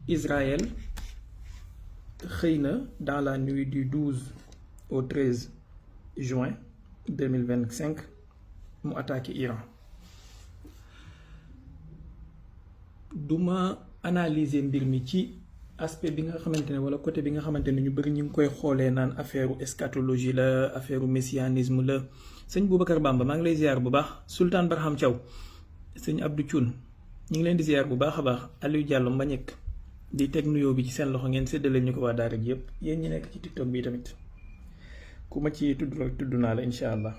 Israël xëy na dans la nuit du 12 au 13 juin 2025 mu attaqué Iran. duma analyser mbir mi ci aspect bi nga xamante ne wala côté bi nga xamante ne ñu bëri ñu ngi koy xoolee naan affaire eschatologie la affaire messianisme la sëñ Boubacar Bamba maa ngi lay ziar bu baax Sultan Barham Thiaw sëñ Abdou Thioune ñu ngi leen di ziar bu baax a baax Aliou Diallo Mbagnick di teg nuyoo bi ci seen loxo ngeen séddale ñu ko waa daara ji yëpp yéen ñi nekk ci TikTok bi tamit ku ma ci tudd naa la incha allah.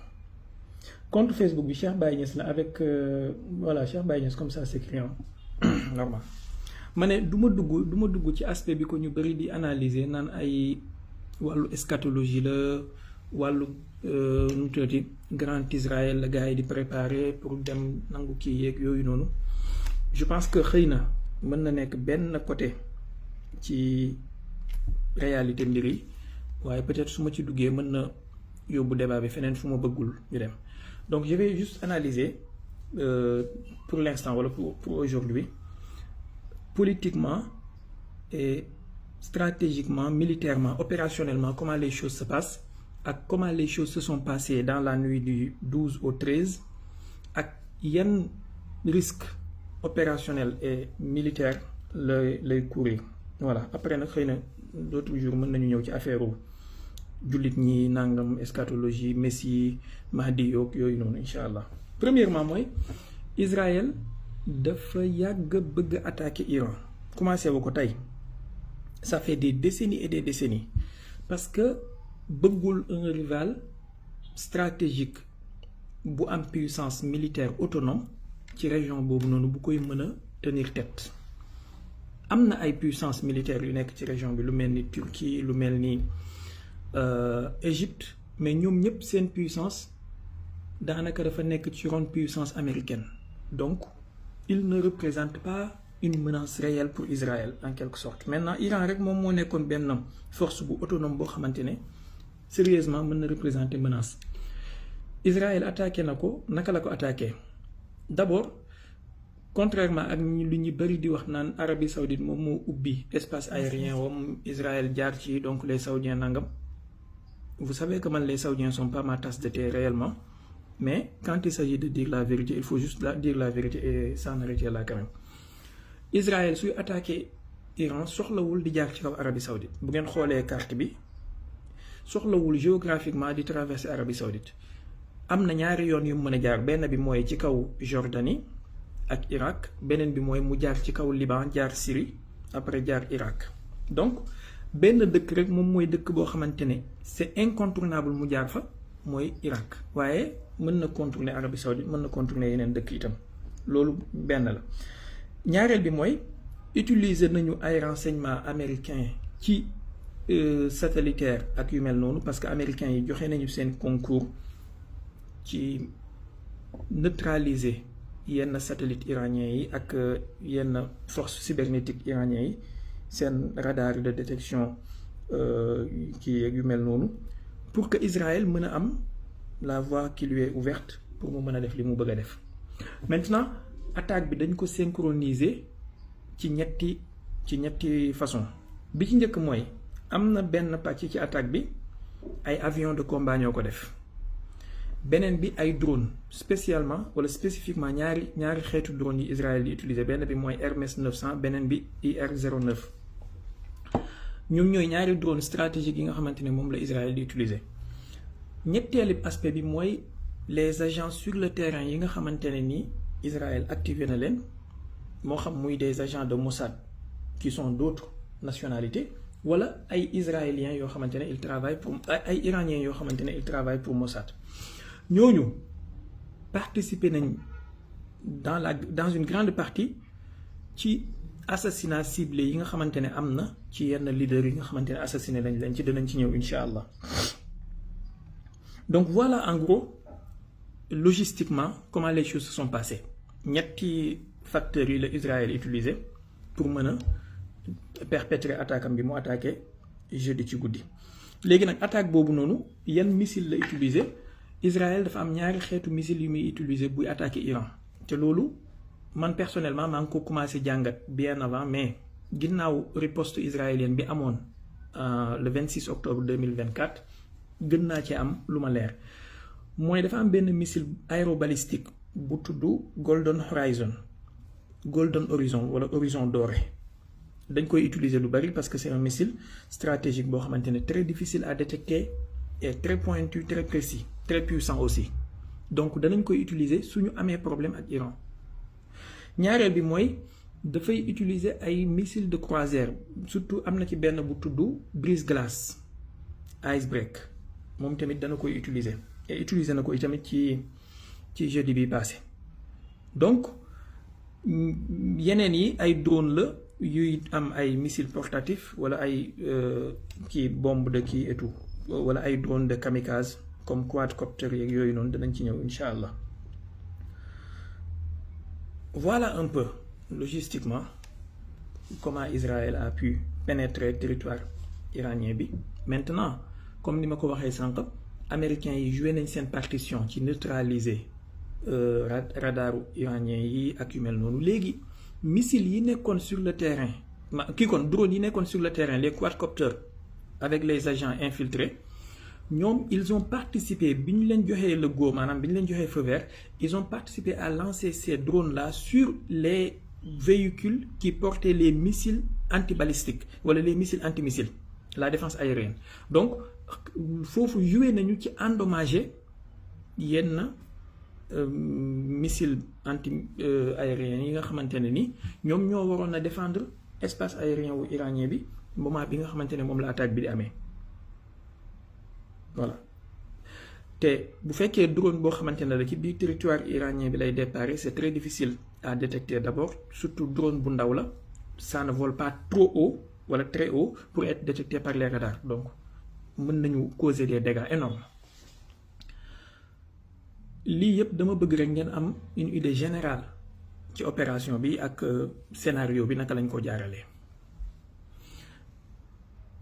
compte Facebook bi Cheikh Baye Niass la avec voilà Cheikh Baye Niass comme ça c'est écrit normal ma ne du ma dugg ci aspect bi ko ñu bëri di analyser naan ay wàllu eschatologie la wàllu nu mu tuddati grand Israël la gars yi di préparer pour dem nangu kii yeeg yooyu noonu je pense que xëy na mën na nekk benn côté ci réalité mbir yi waaye peut-être su ma ci duggee mën na yóbbu débat bi feneen fu ma bëggul ñu dem donc je vais juste analyser pour l'instant wala pour aujourd'hui politiquement et stratégiquement, militairement, opérationnellement, comment les choses se passent, et comment les choses se sont passées dans la nuit du 12 au 13, et quels risques opérationnels et militaires les courir. Voilà. Après, d'autres jours, nous allons ci affaire julit ñi nangam eschatologie Messie Mahdi yooyu noonu incha allah. Premièrement mooy Israël dafa yàgg bëgg attaquer Iran commencé wu ko tey ça fait des décennies et des décennies parce que bëggul un rival stratégique bu am puissance militaire autonome ci région boobu noonu bu koy mën a tenir tête am na ay puissance militaire yu nekk ci région bi lu mel ni Turquie lu mel ni Égypte mais ñoom ñëpp seen puissance daanaka dafa nekk ci ron puissance américaine donc il ne représente pas une menace réelle pour Israël en quelque sorte maintenant Iran rek moom moo nekkoon benn force bu autonome boo xamante ne sérieusement mën na représenter menace Israël attaqué na ko naka la ko attaqué d'abord contrairement ak lu ñu bëri di wax naan Arabie Saoudite moom moo ubbi espace aérien wam Israël jaar ci donc les Saoudiens nangam vous savez que man les Saoudiens sont pas ma tasse de thé réellement mais quand il s'agit de dire la vérité il faut juste dire la vérité et s'en arrêter là quand même Israël suy attaqué Iran soxlawul di jaar ci kaw Arabie Saoudite bu ngeen xoolee carte bi soxlawul géographiquement di traverser Arabie Saoudite am na ñaari yoon yu mën a jaar benn bi mooy ci kaw Jordanie ak Irak beneen bi mooy mu jaar ci kaw Liban jaar Syrie après jaar Irak donc benn dëkk rek moom mooy dëkk boo xamante ne c'est incontournable mu jaar fa mooy Irak waaye mën na contourner Arabie Saoudite mën na contourner yeneen dëkk itam loolu benn la ñaareel bi mooy utiliser nañu ay renseignements américains ci satellitaire ak yu mel noonu parce que américains yi joxe nañu seen concours ci neutraliser yenn satellite iranien yi ak yenn force cybernétique iranien yi seen radar de détection kii yu mel noonu pour que Israël mën a am la voie qui lui est ouverte pour mu mën a def li mu bëgg a def maintenant attaque bi dañ ko synchroniser ci ñetti façon bi ci njëkk mooy am na benn pàcc ci attaque bi ay avions de combat ñoo ko def beneen bi ay drone spécialement wala spécifiquement ñaari xeetu drone yi Israël di utiliser benn bi mooy Hermès 900 beneen bi IR-09 ñoom ñooy ñaari drone stratégique yi nga xamante ne moom la Israël di utiliser ñetteelu aspect bi mooy les agents sur le terrain yi nga xamante ne ni Israël activé na leen moo xam muy des agents de Mossad qui sont d'autres nationalités wala ay israéliens yoo xamante ne ils travaillent pour ay iraniens yoo xamante ne ils travaillent pour Mossad ñooñu participer nañ dans une grande partie ci assassinat ciblé yi nga xamante ne am na ci yenn leaders yi nga xamante ne assassiné nañ leen ci dinañ ci ñëw incha allah donc voilà en gros logistiquement comment les choses se sont passées ñetti facteurs yi la Israël utilisé pour mën a perpétrer attaque am bi mu attaqué jeudi ci guddi léegi nag attaque boobu noonu yan missile la utilisé Israël dafa am ñaari xeetu missile yu muy utiliser buy attaquer Iran te loolu man personnellement maa ngi ko commencé jàngat bien avant mais ginnaaw riposte israélienne bi amoon le 26 octobre 2024 gën naa ci am lu ma leer mooy dafa am benn missile aérobalistique bu tudd Golden Horizon wala Horizon doré dañ koy utiliser lu bari parce que c'est un missile stratégique boo xamante ne très difficile à détecter et très pointu, très précis, très puissant aussi. Donc danañ koy utiliser suñu amee problème ak Iran ñaareel bi mooy dafay utiliser ay missiles de croisière surtout am na ci benn bu tudd brise-glace icebreak moom tamit dana koy utiliser et utiliser na ko tamit ci jeudi bi passé donc yeneen yi ay drone la yuy am ay missiles portatifs wala ay kii bombe de kii et tout wala ay drone de kamikaze comme quadcopter yeeg yooyu noonu danañ ci ñëw incha allah. Voilà un peu logistiquement comment Israël a pu pénétrer territoire iranien bi. Maintenant comme ni ma ko waxee sànq américains yi joué nañ seen partition ci neutraliser radaru iranien yi ak yu mel noonu léegi missiles yi nekkoon sur le terrain drone yi nekkoon sur le terrain les quadcopters avec les agents infiltrés ñoom ils ont participé bi ñu leen joxee le go maanaam bi ñu leen joxee feu vert ils ont participé à lancer ces drones là sur les véhicules qui portaient les missiles antibalistiques wala les missiles antimissiles la défense aérienne donc foofu joué nañu ci endommager yenn missiles anti aériens yi nga xamante ne ni ñoom ñoo waroon a défendre espace aérien wu iranien bi moment bi nga xamante ne moom la attaque bi di amee voilà te bu fekkee drone boo xamante ne la ci biir territoire iranien bi lay déparé c'est très difficile à détecter d'abord surtout drone bu ndaw la ça ne vole pas trop haut wala très haut pour être détecté par les radars donc mën nañu causer des dégâts énormes lii yëpp dama bëgg rek ngeen am une idée générale ci opération bi ak scénario bi naka lañ ko jaaralee.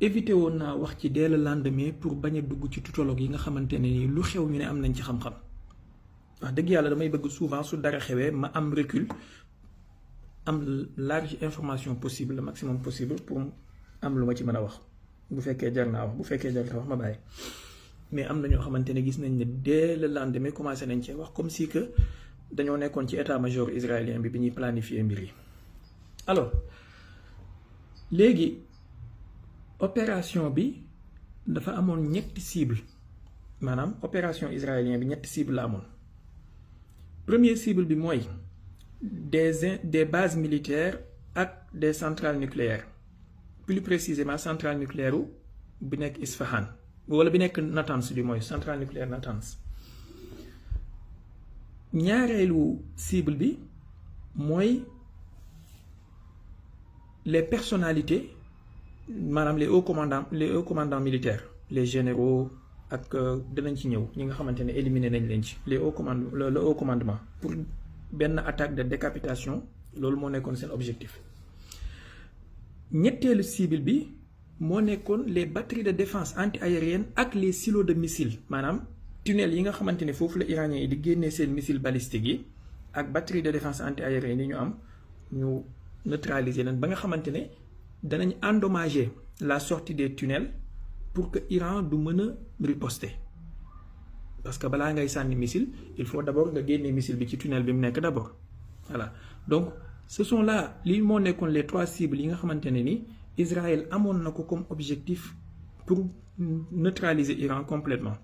éviter woon naa wax ci dès le lendemain pour bañ a dugg ci tutologue yi nga xamante ne ni lu xew ñu ne am nañ ci xam-xam wax dëgg yàlla damay bëgg souvent su dara xewee ma am recul am large information possible le maximum possible pour am lu ma ci mën a wax bu fekkee jar naa wax bu fekkee jar naa wax ma bàyyi mais am na ñoo xamante ne gis nañ ne dès le lendemain commencé nañ cee wax comme si que dañoo nekkoon ci état-major israélien bi ñuy planifier mbir yi alors léegi opération bi dafa amoon ñetti cible maanaam opération israélien bi ñetti cible la amoon première cible bi mooy des bases militaires ak des centrales nucléaires plus précisément centrale nucléaire bi nekk Isfahan wala bi nekk Natanz bi mooy centrale nucléaire Natanz ñaareelu cible bi mooy les personnalités maanaam les hauts commandants militaires les généraux ak dinañ ci ñëw ñi nga xamante ne éliminé nañ leen ci le haut commandement pour benn attaque de décapitation loolu moo nekkoon seen objectif ñetteelu cible bi moo nekkoon les batteries de défense anti-aérienne ak les silos de missiles maanaam tunnel yi nga xamante ne foofu la iranien yi di génnee seen missiles balistiques yi ak batterie de défense anti-aérienne yi ñu am ñu neutraliser leen ba nga xamante ne danañ endommager la sortie des tunnels pour que Iran du mën a riposter parce que balaa ngay sànni missile il faut d'abord nga génnee missile bi ci tunnel bi mu nekk d'abord voilà donc ce sont là lii moo nekkoon les trois cibles yi nga xamante ne ni Israël amoon na ko comme objectif pour neutraliser Iran complètement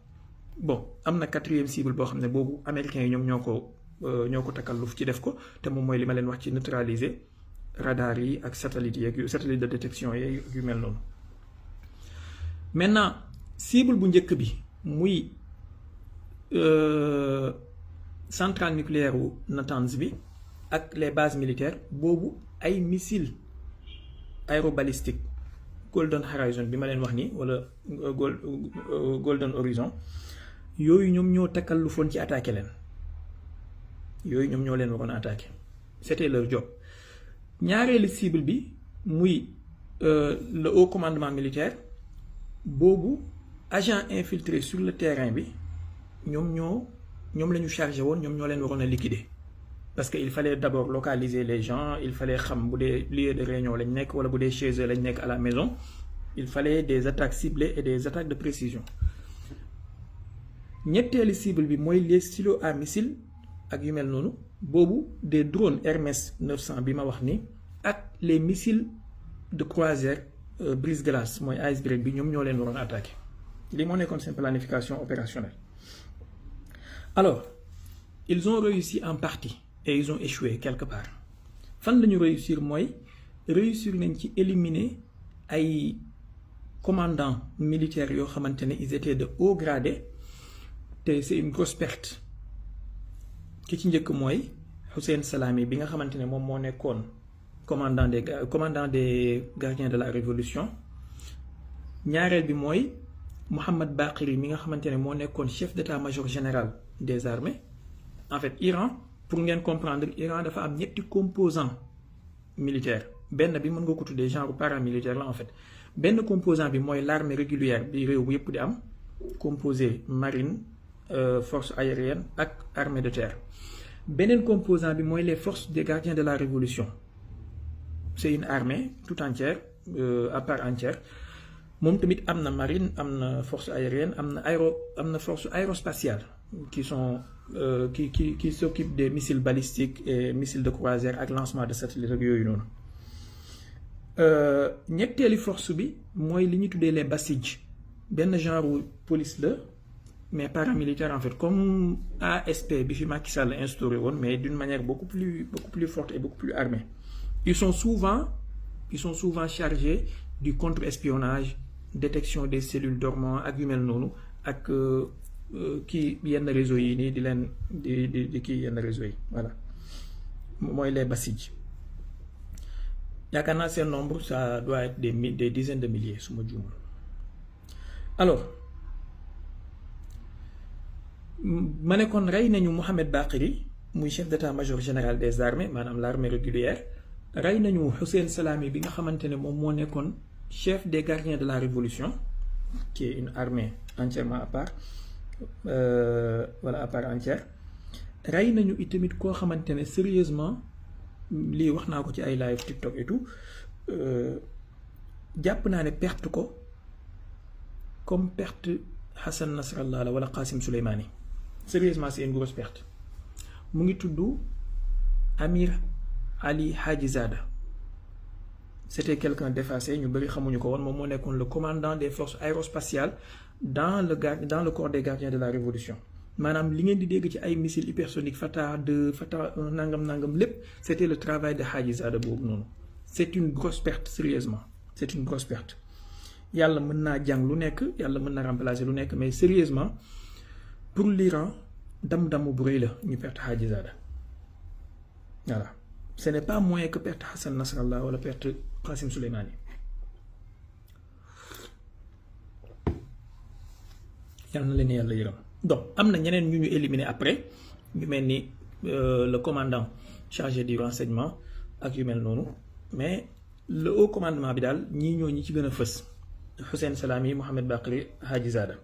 bon am na quatrième cible boo xam ne boobu américains yi ñoom ñoo ko takalluf ci def ko te moom mooy li ma leen wax ci neutraliser radar yi ak satellite yeeg satellite de détection yeeg yu mel noonu maintenant cible bu njëkk bi muy centrale nucléaire wu Natanz bi ak les bases militaires boobu ay missiles aérobalistiques Golden Horizon bi ma leen wax nii wala Golden Horizon yooyu ñoom ñoo takkallufoon ci attaquer leen yooyu ñoom ñoo leen waroon a attaquer c'était leur job ñaareelu cible bi muy le haut commandement militaire boobu agent infiltré sur le terrain bi ñoom la ñu chargé woon ñoom ñoo leen waroon a liquider parce qu'il fallait d'abord localiser les gens, il fallait xam bu dee lieu de réunion lañ nekk wala bu dee chez eux lañ nekk à la maison, il fallait des attaques ciblées et des attaques de précision. ñetteelu cible bi mooy les silos à missiles ak yu mel noonu boobu des drones Hermès 900 bi ma wax ni ak les missiles de croisière brise-glace mooy iceberg bi ñoom ñoo leen waroon attaqué li moo nekkoon seen planification opérationnelle. Alors ils ont réussi en partie et ils ont échoué quelque part. fan la ñu réussir mooy réussir nañ ci éliminer ay commandants militaires yoo xamante ne ils étaient de haut gradé te c'est une grosse perte. ki ci njëkk mooy Hussein Salami bi nga xamante ne moom moo nekkoon commandant des gardiens de la révolution. ñaareel bi mooy Mohammad Baqiri mi nga xamante ne moo nekkoon chef d'état-major général des armées. En fait Iran pour ngeen comprendre Iran dafa am ñetti composants militaires benn bi mën nga ko tuddee genre paramilitaire la en fait benn composant bi mooy l'armée régulière bi réew bu yépp di am composé marine force aérienne ak armée de terre. beneen composant bi mooy les forces des gardiens de la révolution c'est une armée tout entière à part entière moom tamit am na marine am na force aérienne am na force aérospatiale qui sont qui s'occupent des missiles balistiques et missiles de croisière ak lancement de satellites ak yooyu noonu. ñetteeli force bi mooy li ñuy tuddee les basij benn genre police la mais paramilitaire en fait comme ASP bi fi Macky Sall instauré woon mais d'une manière beaucoup plus forte et beaucoup plus armée. Ils sont souvent chargés du contre-espionnage, détection des cellules dormantes ak yu mel noonu ak kii yenn réseaux yi nii di kii yenn réseaux yi voilà mooy les basij. yaakaar naa seen nombre ça doit être des dizaines de milliers su ma juumul. alors ma ne kon rey nañu Mohamed Baqiri muy chef d'état-major général des armées maanaam l'armée régulière rey nañu Hussein Salami bi nga xamante ne moom moo nekkoon chef des gardiens de la révolution qui est une armée entièrement à part à part entière. rey nañu itamit koo xamante ne sérieusement lii wax naa ko ci ay live TikTok et tout jàpp naa ne perte ko comme perte Hassan Nasrallah la wala Qasim Soleimani. Sérieusement c'est une grosse perte. mu ngi tudd Amir Ali Hajizada. C'était quelqu'un d'effacé ñu bëri xamuñu ko woon moom moo nekkoon le commandant des forces aérospatiales dans le corps des gardiens de la révolution. maanaam li ngeen di dégg ci ay missiles hypersoniques Fatah 2 Fatah 1 nangam lépp c'était le travail de Hajizada boobu noonu. C'est une grosse perte sérieusement c'est une grosse perte. yàlla mën naa jàng lu nekk yàlla mën na remplacer lu nekk mais sérieusement pour l'Iran dam-damu bu rëy la ñu perte Hajizada voilà ce n'est pas moins que perte Hassan Nasrallah wala perte Qasim Soleimani. yàlla na leen yàlla yërëm. donc am na ñeneen ñu éliminer après ñu mel ni le commandant chargé du renseignement ak yu mel noonu mais le haut commandement bi daal ñi ci gën a fës. Hussein Salami Mohamed Baqiri Hajizada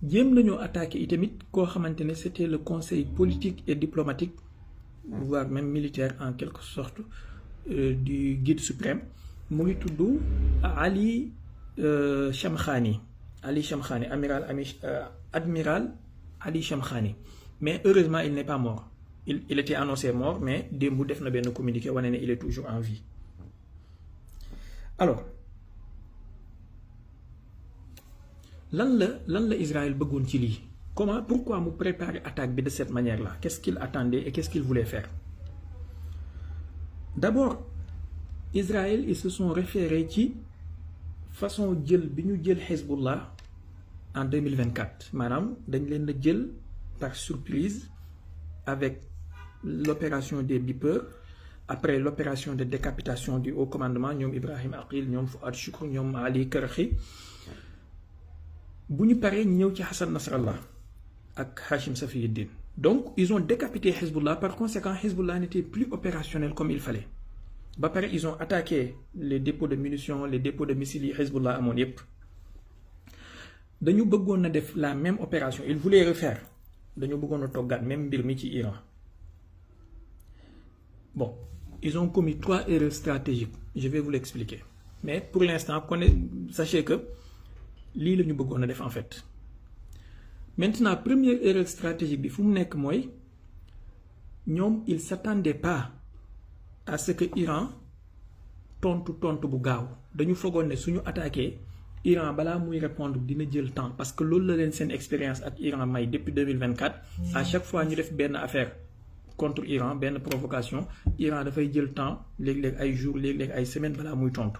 jéem nañoo attaqué itamit koo xamante ne c'était le conseil politique et diplomatique voire même militaire en quelque sorte du guide suprême mu ngi tudd Ali Shamkhani admiral Ali Shamkhani mais heureusement il n'est pas mort il était annoncé mort mais démb def na benn communiqué wane ne il est toujours en vie. Alors lan la Israël bëggoon ci lii pourquoi mu préparer attaque bi de cette manière-là qu'est-ce qu'il attendait et qu'est-ce qu'il voulait faire? D'abord Israël ils se sont référés ci façon jël bi ñu jël Hezbollah en 2024 maanaam dañ leen la jël par surprise avec l'opération des Beepers après l'opération de décapitation du haut commandement ñoom Ibrahim Aqil ñoom Fouad Choukr ñoom Ali Karhi. bu ñu paree ñëw ci Hassan Nasrallah ak Hashim Safiyuddin donc ils ont décapité Hezbollah par conséquent Hezbollah n'était plus opérationnel comme il fallait ba pare ils ont attaqué les dépôts de munitions les dépôts de missiles yi Hezbollah amoon yépp dañu bëggoon a def la même opération ils voulaient refaire dañu bëggoon a toggaat même mbir mi ci Iran Bon, ils ont commis 3 erreurs stratégiques. Je vais vous l'expliquer. Mais pour l'instant, sachez que lii la ñu bëggoon a def en fait. Maintenant, première erreur stratégique bi fu mu nekk mooy ñoom ils s'attendaient pas à ce que Iran tontu bu gaaw dañu foogoon ne suñu attaqué Iran balaa muy répondre dina jël temps parce que loolu la leen seen expérience ak Iran may depuis 2024 à chaque fois ñu def benn affaire contre Iran benn provocation Iran dafay jël temps léeg-léeg ay jours léeg-léeg ay semaines balaa muy tontu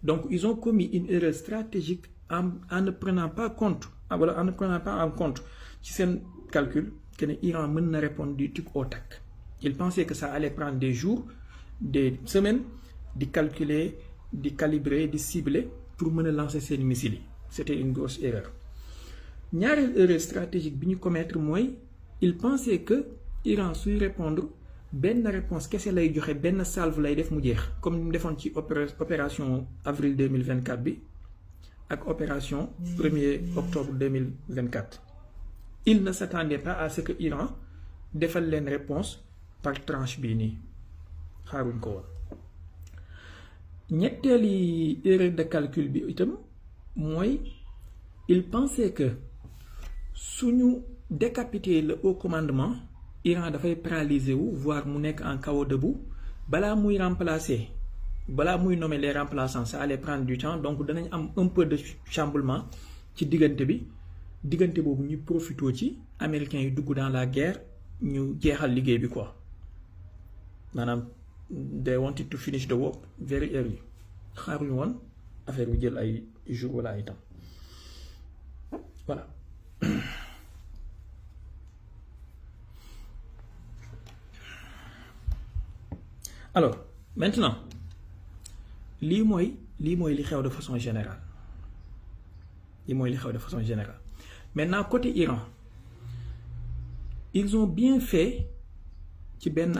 donc ils ont commis une erreur stratégique en ne prenant pas en compte ci seen calcul que ne Iran mën na répondre du tic au tac. Ils pensaient que ça allait prendre des jours des semaines di calculer di calibrer di cibler pour mën a lancer seen missiles yi c'était une grosse erreur. Ñaareel erreur stratégique bi ñu commettre mooy ils pensaient que Iran suy répondre benn réponse kese lay joxe benn salve lay def mu jeex comme ni mu defoon ci opération avril 2024 bi ak opération 1er octobre 2024. Ils ne s'attendaient pas à ce que Iran defal leen réponse par tranche bii nii xaaruñ ko woon. ñetteeli erreur de calcul bi itam mooy il pensait que suñu décapiter le haut commandement Iran dafay paralyser wu voire mu nekk en chaos debout balaa muy nommer les remplaçants ça allait prendre du temps donc danañ am un peu de chamboulement ci diggante boobu ñu profitoo ci américains yi dugg dans la guerre ñu jeexal liggéey bi quoi maanaam they wanted to finish the war very early xaaruñu woon affaire bi jël ay jours wala ay temps voilà. Alors maintenant lii mooy li xew de façon générale maintenant côté Iran ils ont bien fait ci benn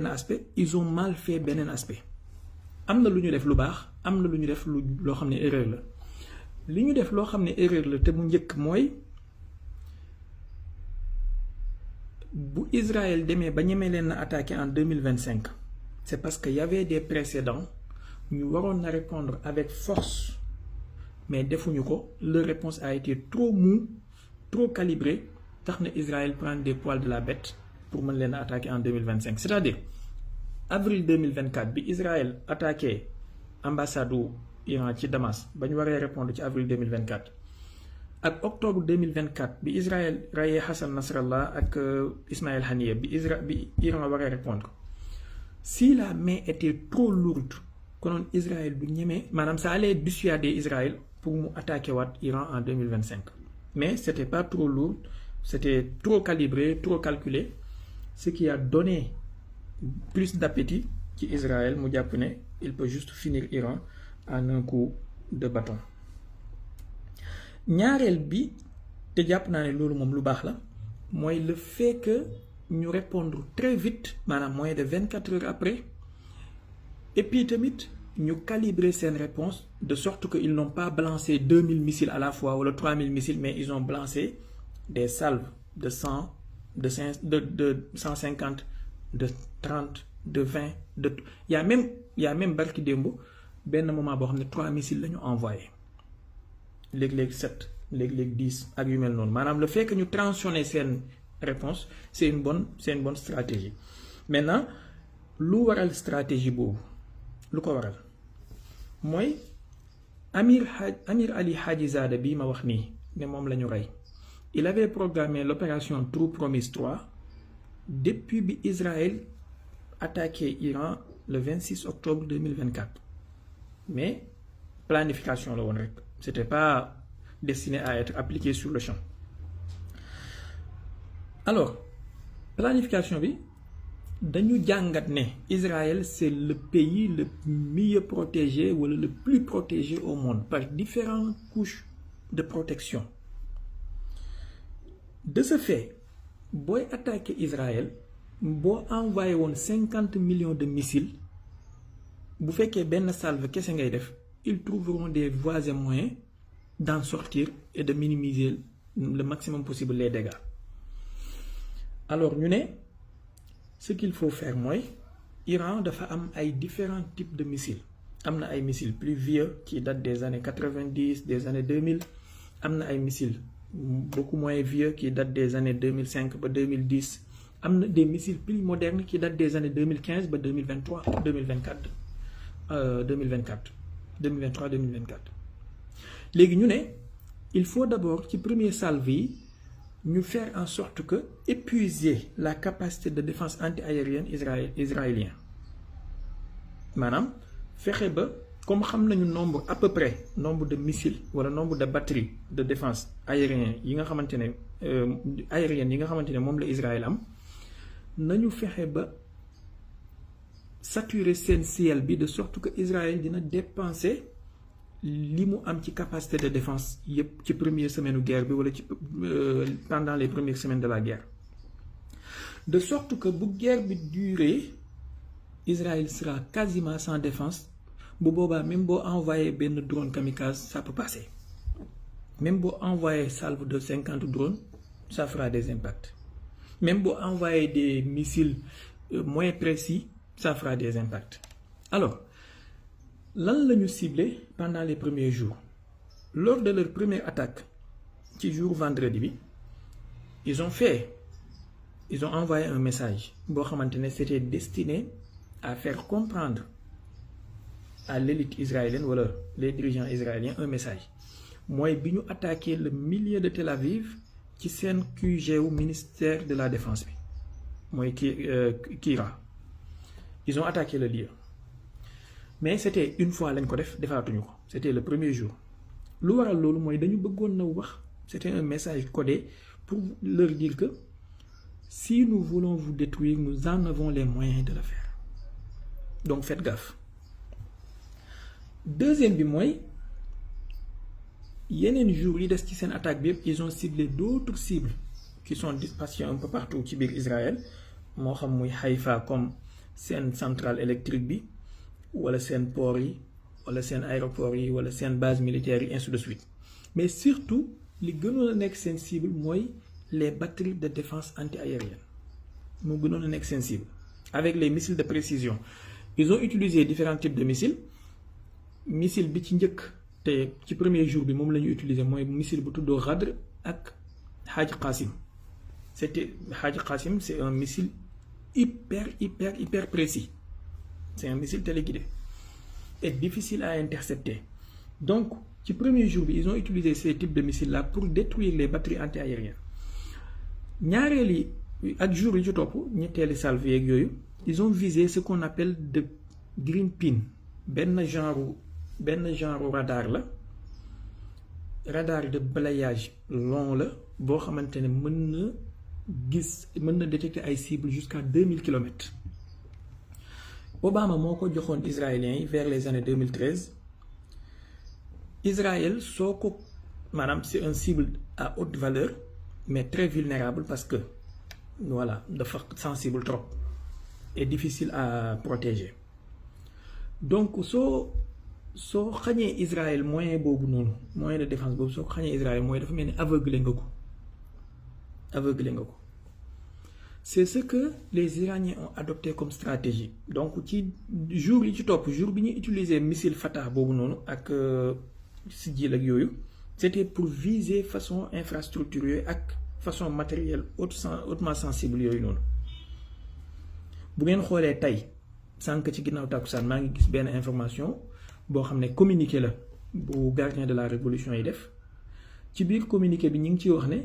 aspect ils ont mal fait beneen aspect am na lu ñu def lu baax am na lu ñu def loo xam ne erreur la li ñu def loo xam ne erreur la te mu njëkk mooy bu Israël demee ba ñemee leen na attaqué en 2025 c'est parce que y avait des précédents ñu waroon na répondre avec force mais defuñu ko leur réponse a été trop mou trop calibrée tax na Israël prend des poils de la bête pour mën leen a attaquer en 2025 c'est-à-dire avril 2024 bi Israël attaqué ambassade u Iran ci Damas ba ñu waree répondre ci avril 2024 ak octobre 2024 bi Israël rayé Hassan Nasrallah ak Ismaël Haniyeh bi Iran waree répondre si la main était trop lourde konoon Israël bu ñemee maanaam ça allait dissuader Israël pour mu attaquer waat Iran en 2025 mais c'était pas trop lourd c'était trop calibré trop calculé ce qui a donné plus d'appétit ci Israël mu jàpp ne il peut juste finir Iran en un coup de bâton. ñaareel bi te jàpp naa ne loolu moom lu baax la mooy le fait que ñu répondre très vite maanaam moins de 24 heures après et puis tamit ñu calibrer seen réponse de sorte que ils n'ont pas balancé 2000 missiles à la fois wala 3000 missiles mais ils ont balancé des salves de 100 de 150 de 30 de 20 de y a même barki démb benn moment boo xam ne 3 missiles la ñu envoyé léeg-léeg 7 léeg-léeg 10 ak yu mel noonu maanaam le fait que ñu transitionner seen réponse c'est une bonne stratégie. Maintenant lu waral stratégie boobu lu ko waral mooy Amir Ali Hajizada bii ma wax nii ne moom la ñu rey il avait programmé l'opération True Promise 3 depuis bi Israël attaqué Iran le 26 octobre 2024 mais planification la woon rek c'était pas destiné à être appliqué sur le champ. Alors planification bi dañu jàngat ne Israël c'est le pays le mieux protégé wala le plus protégé au monde par différentes couches de protection. De ce fait booy attaquer Israël boo envoyé woon 50 millions de missiles bu fekkee benn salve kese ngay def ils trouveront des voies et moyens d'en sortir et de minimiser le maximum possible les dégâts. Alors ñu ne ce qu'il faut faire mooy Iran dafa am ay différents types de missiles. Am na ay missiles plus vieux qui datent des années 90, des années 2000. Am na ay missiles beaucoup moins vieux qui datent des années 2005 ba 2010. Am na des missiles plus modernes qui datent des années 2015 ba 2023, 2024, 2023, 2024. Léegi ñu ne il faut d'abord ci premier salve yi ñu faire en sorte que épuiser la capacité de défense anti-aérienne israélien maanaam fexe ba comme xam nañu nombre à peu près nombre de missiles wala nombre de batteries de défense aérienne yi nga xamante ne aérienne yi nga xamante ne moom la Israël am nañu fexe ba saturer seen ciel bi de sorte que Israël dina dépenser li mu am ci capacité de défense yépp ci première semaine de guerre bi wala ci pendant les premières semaines de la guerre de sorte que bu guerre bi durer Israël sera quasiment sans défense bu boobaa même boo envoyé benn drone kamikaze ça peut passer même boo envoyé salve de 50 drones ça fera des impacts même boo envoyé des missiles moins précis ça fera des impacts. Alors lan la ñu ciblé pendant les premiers jours lors de leur première attaque ci jour vendredi bi ils ont envoyé un message boo xamante ne c'était destiné à faire comprendre à l'élite israélienne wala les dirigeants israéliens un message mooy bi ñu attaqué le milieu de Tel Aviv ci seen QG wu ministère de la défense bi mooy Kira ils ont attaqué le lieu mais c'était une fois lañ ko def defaatuñu ko c'était le premier jour lu waral loolu mooy dañu bëggoon na wax c'était un message codé pour leur dire que si nous voulons vous détruire nous en avons les moyens de le faire donc faites gaffe. Deuxième bi mooy yeneen jours yi des ci seen attaque bi yëpp ils ont ciblé d'autres cibles qui sont dispatchées un peu partout ci biir Israël moo xam muy Haïfa comme seen centrale électrique bi wala seen port yi wala seen aéroport yi wala seen base militaire yi ainsi de suite mais surtout li gënoon a nekk seen cible mooy les batteries de défense anti-aérienne moo gënoon a nekk seen cible avec les missiles de précision ils ont utilisé différents types de missiles missile bi ci njëkk te ci premier jour bi moom la ñu utiliser mooy missile bu tuddoo Ghadr ak Haj Qasim c'était Haj Qasim c'est un missile hyper précis. C'est un missile téléguidé et difficile à intercepter. Donc, ci premier jour bi ils ont utilisé ces types de missiles-là pour détruire les batteries anti-aériennes. ñaareeli ak jour yi ci topp ñetteeli salve yeeg yooyu ils ont visé ce qu'on appelle de green pin benn genre radar la radar de balayage long la boo xamante ne mën na détecter ay cibles jusqu'à 2000 kilomètres. Obama moo ko joxoon israéliens yi vers les années 2013 Israël soo ko maanaam c'est un cible à haute valeur mais très vulnérable parce que voilà dafa sensible trop et difficile à protéger donc soo xañee Israël moyen boobu noonu moyen de défense boobu soo ko xañee Israël mooy dafa mel ni aveuglé nga ko c'est ce que les Iraniens ont adopté comme stratégie donc ci jour yi ci topp jour bi ñuy utiliser missile Fatah boobu noonu ak Sijil ak yooyu c'était pour viser façon infrastructure yooyu ak façon matériel hautement sensible yooyu noonu bu ngeen xoolee tey sànq ci ginnaaw tàkkusaan maa ngi gis benn information boo xam ne communiqué la bu gardien de la révolution yi def ci biir communiqué bi ñu ngi ciy wax ne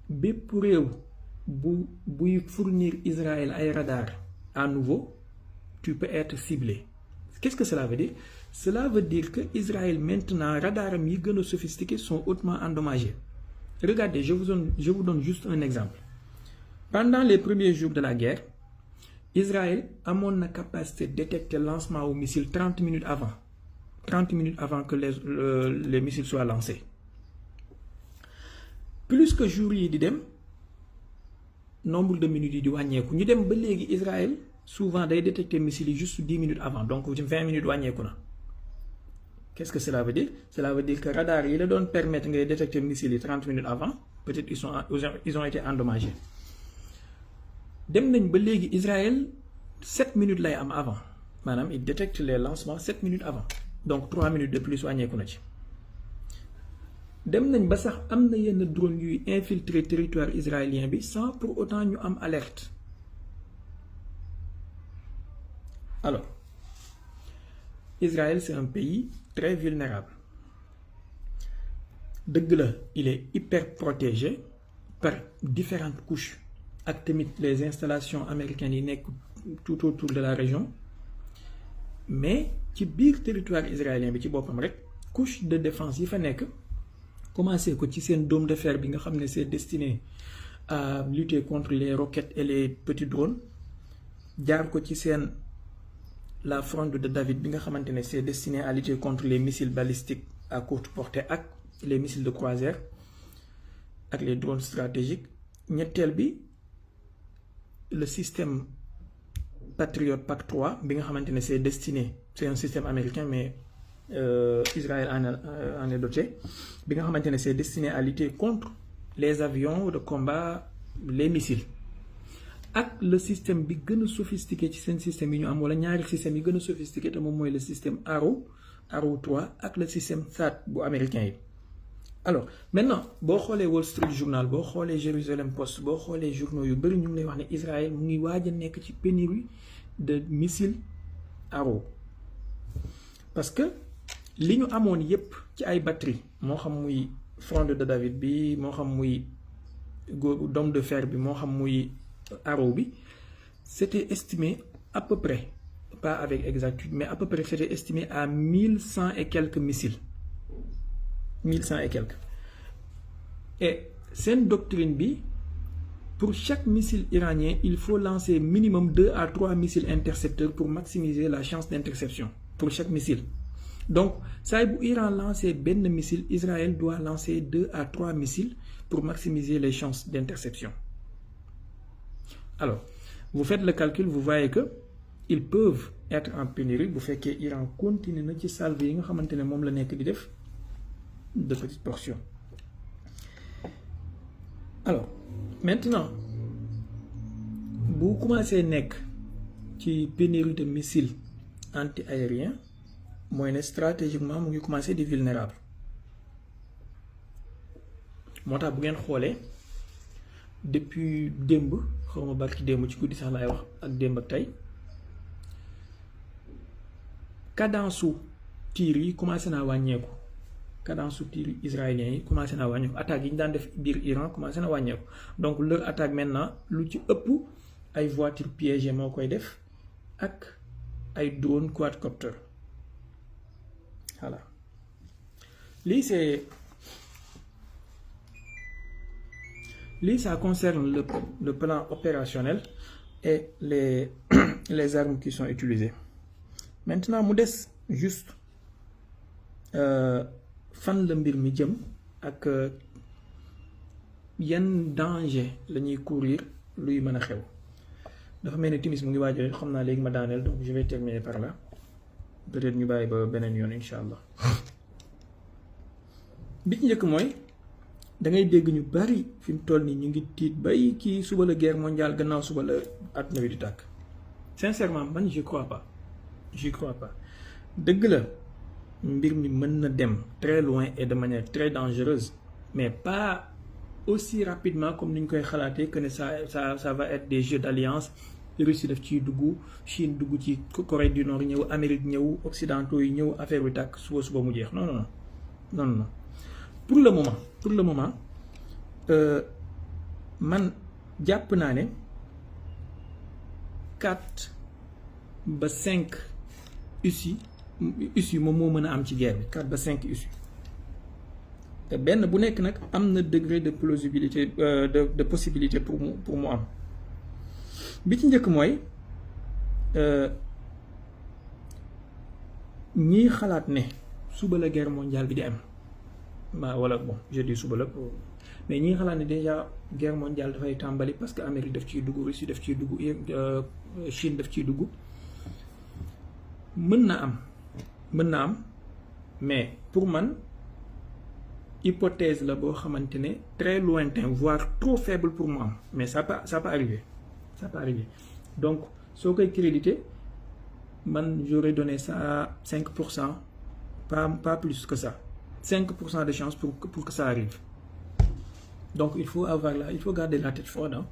bépp réew buy fournir Israël ay radar à nouveau tu peux être ciblé. Qu'est-ce que cela veut dire? Cela veut dire que Israël maintenant radaram yi gën a sophistiqués sont hautement endommagés. Regardez, je vous donne juste un exemple. Pendant les premiers jours de la guerre, Israël amoon na capacité de détecter lancement au missile 30 minutes avant que les missiles soient lancés. Plus que jour yi di dem nombre de minutes yi di wàññeeku ñu dem ba léegi Israël souvent day détecter missiles yi juste 10 minutes avant donc 20 minutes wàññeeku na. Qu'est-ce que cela veut dire? Cela veut dire que radar yi la doon permettre ngay détecter missiles yi 30 minutes avant peut-être ils ont été endommagés. Dem nañ ba léegi Israël 7 minutes lay am avant maanaam il détecte les lancements 7 minutes avant donc 3 minutes de plus wàññeeku na ci. dem nañ ba sax am na yenn drone yuy infiltrer territoire israélien bi sans pour autant ñu am alerte. Alors Israël c'est un pays très vulnérable dëgg la il est hyper protégé par différentes couches ak tamit les installations américaines yi nekk tout autour de la région mais ci biir territoire israélien bi ci boppam rek couche de défense yi fa nekk commencé ko ci seen dôme de fer bi nga xam ne c'est destiné à lutter contre les roquettes et les petits drones jaar ko ci seen la fronde de David bi nga xamante ne c'est destiné à lutter contre les missiles balistiques à courte portée ak les missiles de croisière ak les drones stratégiques ñetteel bi le système Patriot Pac 3 bi nga xamante ne c'est destiné c'est un système américain mais Israël en est doté bi nga xamante ne c'est destiné à lutter contre les avions de combat les missiles ak le système bi gën a sophistiqué ci seen système yi ñu am wala ñaari système yi gën a sophistiqué te moom mooy le système Arrow 3 ak le système THAAD bu américain yi. Alors maintenant boo xoolee Wall Street Journal boo xoolee Jerusalem Post boo xoolee journaux yu bëri ñu ngi lay wax ne Israël mu ngi waaj a nekk ci pénurie de missiles Arrow parce que li ñu amoon yépp ci ay batterie moo xam muy fronde de David bi moo xam muy dôme de fer bi moo xam muy Arrow bi c'était estimé à peu près pas avec exactitude mais à peu près c'était estimé à 1100 et quelques missiles 1100 et quelques et seen doctrine bi pour chaque missile iranien il faut lancer minimum 2 à 3 missiles intercepteurs pour maximiser la chance d'interception pour chaque missile. Donc saa bu Iran lancer benn missile Israël doit lancer 2 à 3 missiles pour maximiser les chances d'interception. Alors vous faites le calcul vous voyez que ils peuvent être en pénurie bu fekkee Iran continue na ci salve yi nga xamante ne moom la nekk di def de petites portions. Alors maintenant bu commencé nekk ci pénurie de missiles anti-aériens mooy ne stratégiquement mu ngi commencé di vulnérable moo tax bu ngeen xoolee depuis démb xaw ma barki démb ci guddi sax laay wax ak démb ak tey cadence su tir yi commencé naa wàññeeku cadence su tir israélien yi commencé naa wàññeeku attaques yi ñu daan def biir Iran commencé na wàññeeku donc leur attaque maintenant lu ci ëpp ay voitures piégées moo koy def ak ay drone quadcopter voilà lii ça concerne le plan opérationnel et les armes qui sont utilisées maintenant mu des juste fan la mbir mi jëm ak yan danger la ñuy courir luy mën a xew dafa mel ni timis mu ngi waajal xam naa léegi ma daaneel donc je vais terminer par là peut-être ñu bàyyi ba beneen yoon incha allah bi ci njëkk mooy da ngay dégg ñu bari fi mu toll nii ñu ngi tiit bay kii suba la guerre mondiale gannaaw suba la àdduna bi di tàkk sincèrement man j'y crois pas dëgg la mbir mi mën na dem très loin et de manière très dangereuse mais pas aussi rapidement comme ni ñu koy xalaatee que ne ça va être des jeux d'alliance Russie daf ciy dugg Chine dugg ci Corée du Nord ñëw Amérique ñëw occidentaux yi ñëw affaire bi tàkk suba mu jeex non pour le moment man jàpp naa ne 4 ba 5 issue moom moo mën a am ci guerre bi 4 ba 5 issue te benn bu nekk nag am na degré de plausibilité de possibilité pour mu am bi ci njëkk mooy ñiy xalaat ne suba la guerre mondiale bi di am wala bon je dis suba la mais ñi xalaat ne déjà guerre mondiale dafay tàmbali parce que Amérique daf ciy dugg Russie daf ciy dugg Chine daf ciy dugg mën na am mais pour man hypothèse la boo xamante ne très lointain voire trop faible pour mu am mais ça peut arriver donc soo koy crédité man j'aurais donné ça à 5%, pas plus que ça. 5% de chance pour que ça arrive. Donc il faut garder la tête froide. Hein.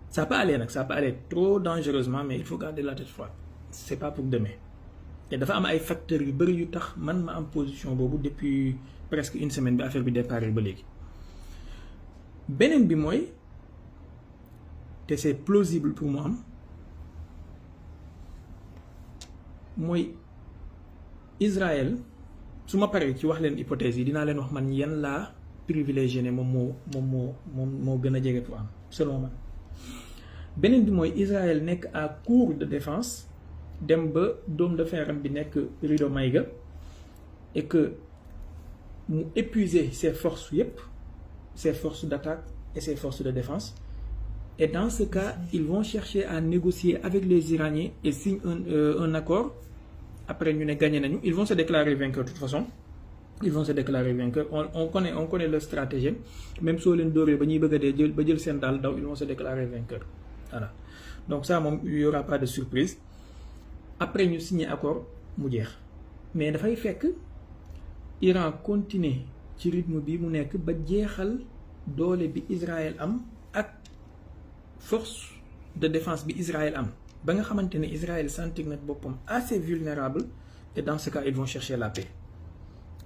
Ça peut aller trop dangereusement, mais il faut garder la tête froide. C'est pas pour demain. Et dafa am ay facteurs yu bari yu tax man ma am position boobu depuis presque une semaine bi affaire bi départ ba léegi. Beneen bi mooy te c'est plausible pour moi mooy Israël su ma paree ci wax leen hypothèse yi dinaa leen wax man yan laa privilégié ne moom moo gën a jege pour am selon man. Beneen bi mooy Israël nekk à court de défense dem ba dôme de fer bi nekk rideau Maïga et que mu épuiser ses forces yépp, ses forces d'attaque et ses forces de défense. Et dans ce cas, ils vont chercher à négocier avec les Iraniens et signent un accord. Après, nous avons gagné, ils vont se déclarer vainqueurs de toute façon. Ils vont se déclarer vainqueurs. On connaît leur stratégie. Même si on les dore, ils vont se déclarer vainqueurs. Voilà. Donc ça, il n'y aura pas de surprise. Après, nous signons accord, mais il faut que l'Iran continue ci rythme bi mu nekk ba jeexal doole bi Israël am ak force de défense bi Israël am ba nga xamante ne Israël sentir na boppam assez vulnérable, et dans ce cas ils vont chercher la paix.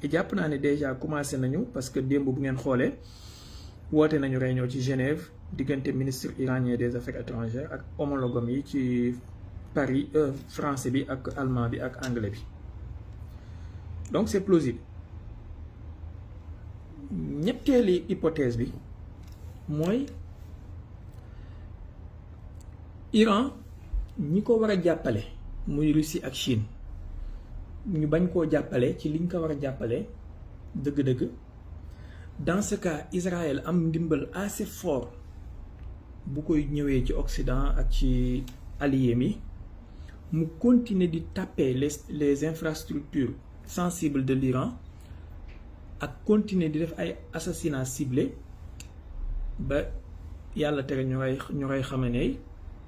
Et jàpp naa ne déjà commencé nañu parce que démb bu ngeen xoolee woote nañu réunion ci Genève diggante ministre iranien des affaires étrangères ak homologam yi ci Paris, français bi ak allemand bi ak anglais bi. Donc c'est plausible. ñetteeli hypothèse bi mooy Iran ñi ko war a jàppale muy Russie ak Chine ñu bañ koo jàppale ci liñ ko war a jàppale dëgg-dëgg. Dans ce cas Israël am ndimbal assez fort bu koy ñëwee ci Occident ak ci alliés mi mu continuer di taper les infrastructures sensibles de l'Iran ak continuer di def ay assassinats ciblés ba yàlla tere ñu ngay xamane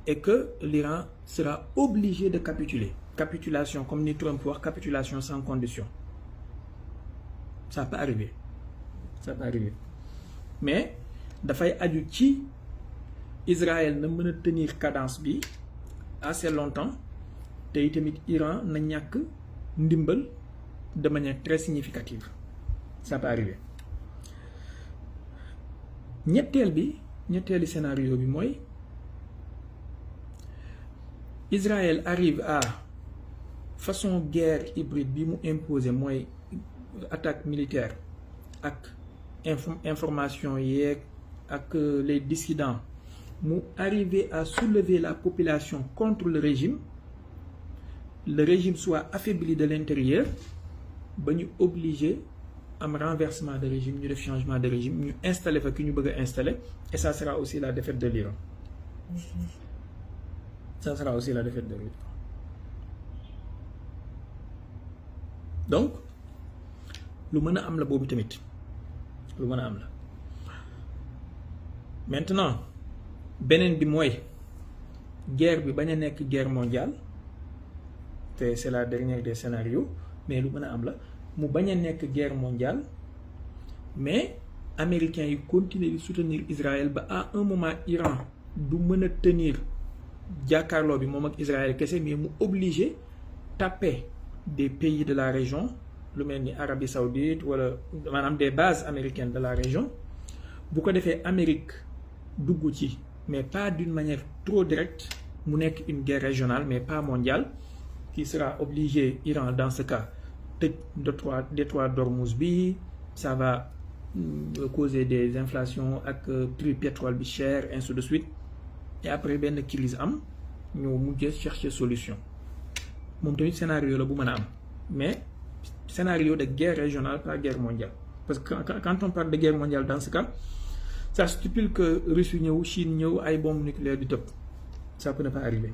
et que l'Iran sera obligé de capituler. Capitulation comme ni Trump wax, capitulation sans condition. Ça peut arriver. Mais dafay aju ci Israël na mën a tenir cadence bi assez longtemps te itamit Iran na ñàkk ndimbal de manière très significative. Ça peut arriver. ñetteeli scénario bi mooy Israël arrive à façon guerre hybride bi mu imposer mooy attaque militaire ak information yeeg ak les dissidents mu arriver à soulever la population contre le régime soit affaibli de l'intérieur ba ñu obligé am renversement de régime, ñu def changement de régime, ñu installer fa ki ñu bëgg a installer, et ça sera aussi la défaite de l'Iran. Ça sera aussi la défaite de l'Iran. Donc lu mën a am la boobu tamit lu mën a am la. Maintenant beneen bi mooy guerre bi bañ a nekk guerre mondiale te c'est la dernière des scénarios, mais lu mën a am la mu bañ a nekk guerre mondiale, mais américains yi continuer di soutenir Israël ba à un moment Iran du mën a tenir jàkkaarloo bi moom ak Israël kese, mais mu obligé taper des pays de la région lu mel ni Arabie Saoudite wala maanaam des bases américaines de la région. Bu ko defee Amérique dugg ci, mais pas d'une manière trop directe, mu nekk une guerre régionale mais pas mondiale, qui sera obligé Iran dans ce cas tëj détroit d'Ormuz bi, ça va causer des inflations ak prix pétrole bi cher, ainsi de suite, et après benn crise am ñu mujjee chercher solution. Moom tamit scénario la bu mën a am, mais scénario de guerre régionale, pas guerre mondiale, parce que quand on parle de guerre mondiale dans ce cas, ça stipule que Russie ñëw, Chine ñëw, ay bombes nucléaires du top. Ça peut ne pas arriver.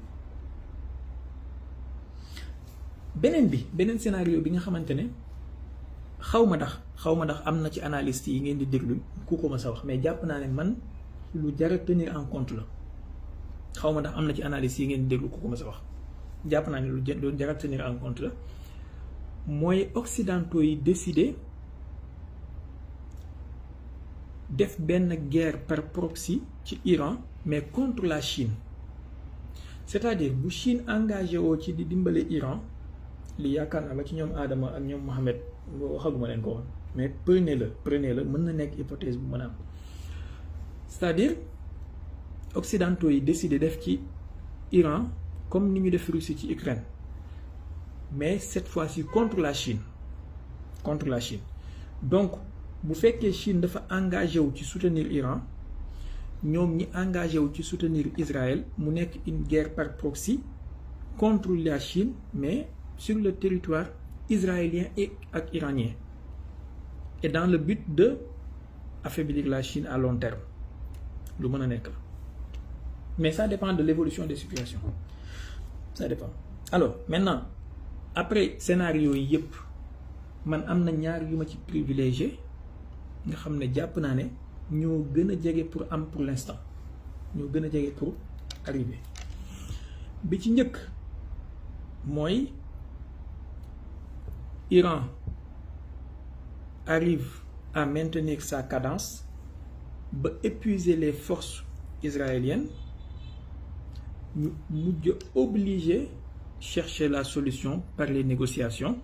beneen scénario bi nga xamante ne xaw ma ndax am na ci analyste yi ngeen di déglu ku ko ma sa wax, mais jàpp naa ne man lu jar a tenir en compte la. xaw ma ndax am na ci analyse yi ngeen déglu ko ma sa wax jàpp naa ne lu jar a tenir en compte la mooy occidentaux yi décider def benn guerre par proxy ci Iran mais contre la Chine c'est-à-dire bu Chine engagé woo ci di dimbale Iran li yaakaar naa ba ci ñoom Adama ak ñoom Mohamed waxaguma leen ko woon mais prenez la mën na nekk hypothèse bu mën a am c'est-à-dire occidentaux yi décidé def ci Iran comme ni ñu def Russie ci Ukraine mais cette fois-ci contre la Chine donc bu fekkee Chine dafa engagé wu ci soutenir Iran ñoom ñi engagé wu ci soutenir Israël mu nekk une guerre par proxy contre la Chine mais sur le territoire israélien et iranien et dans le but de affaiblir la Chine à long terme lu mën a nekk la mais ça dépend de l'évolution des situations ça dépend alors maintenant après scénario yi yëpp man am na ñaar yu ma ci privilégié nga xam ne jàpp naa ne ñoo gën a jege pour am pour l'instant ñoo gën a jege pour arriver bi ci njëkk mooy Iran arrive à maintenir sa cadence ba épuiser les forces israéliennes ñu mujj obligé chercher la solution par les négociations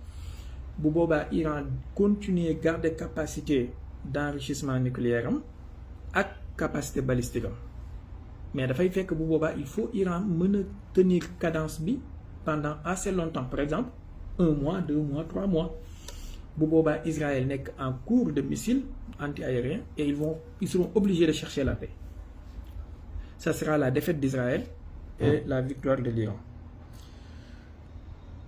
bu boobaa Iran continuer garder capacité d'enrichissement nucléaire am ak capacité balistique am mais dafay fekk bu boobaa il faut Iran mën a tenir cadence bi pendant assez longtemps par exemple 1 mois 2 mois 3 mois bu boobaa Israël nekk en cours de missiles anti-aériens et ils seront obligés de chercher la paix. Ça sera la défaite d'Israël et la victoire de l'Iran.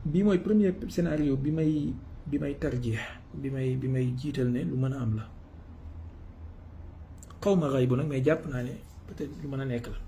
Bi mooy premier scénario bi may tarjeex bi may jiital ne lu mën a am la xaw ma xay bu nag mais jàpp naa ne peut-être lu mën a nekk la